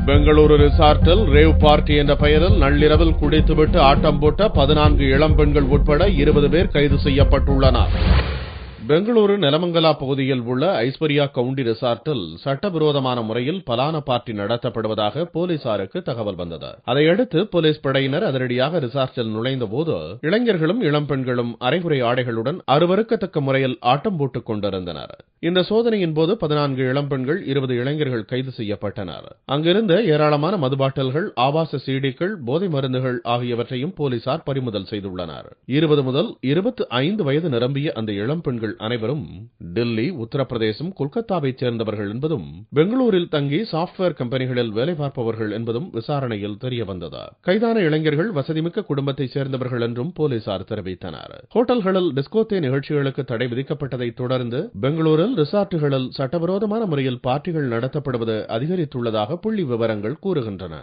Bengaluru ரிசார்ட்டில் rave party என்ற பெயரில் நள்ளிரவில் குடித்துவிட்டு ஆட்டம் போட்ட 14 இளம்பெண்கள் உட்பட 20 பேர் கைது செய்யப்பட்டுள்ளனர். பெங்களூரு நெலமங்கலா பகுதியில் உள்ள ஐஸ்வர்யா கவுண்டி ரிசார்ட்டில் சட்டவிரோதமான முறையில் பலான பார்ட்டி நடத்தப்படுவதாக போலீசாருக்கு தகவல் வந்தது. அதையடுத்து போலீஸ் படையினர் அதிரடியாக ரிசார்ட்டில் நுழைந்தபோது இளைஞர்களும் இளம்பெண்களும் அரைகுறை ஆடைகளுடன் அருவருக்கத்தக்க முறையில் ஆட்டம் போட்டுக் கொண்டிருந்தனர். இந்த சோதனையின் போது 14 இளம்பெண்கள் 20 இளைஞர்கள் கைது செய்யப்பட்டனர். அங்கிருந்த ஏராளமான மது பாட்டில்கள், ஆபாச சீடிக்கள், போதை மருந்துகள் ஆகியவற்றையும் போலீசார் பறிமுதல் செய்துள்ளனர். 20 முதல் 25 வயது நிரம்பிய அந்த இளம்பெண்கள் அனைவரும் டெல்லி, உத்தரப்பிரதேசம், கொல்கத்தாவைச் சேர்ந்தவர்கள் என்பதும் பெங்களூரில் தங்கி சாப்ட்வேர் கம்பெனிகளில் வேலை பார்ப்பவர்கள் என்பதும் விசாரணையில் தெரியவந்தது. கைதான இளைஞர்கள் வசதிமிக்க குடும்பத்தைச் சேர்ந்தவர்கள் என்றும் போலீசார் தெரிவித்தனர். ஹோட்டல்களில் டிஸ்கோதே நிகழ்ச்சிகளுக்கு தடை விதிக்கப்பட்டதை தொடர்ந்து பெங்களூரில் ரிசார்ட்டுகளில் சட்டவிரோதமான முறையில் பார்ட்டிகள் நடத்தப்படுவது அதிகரித்துள்ளதாக புள்ளி விவரங்கள் கூறுகின்றன.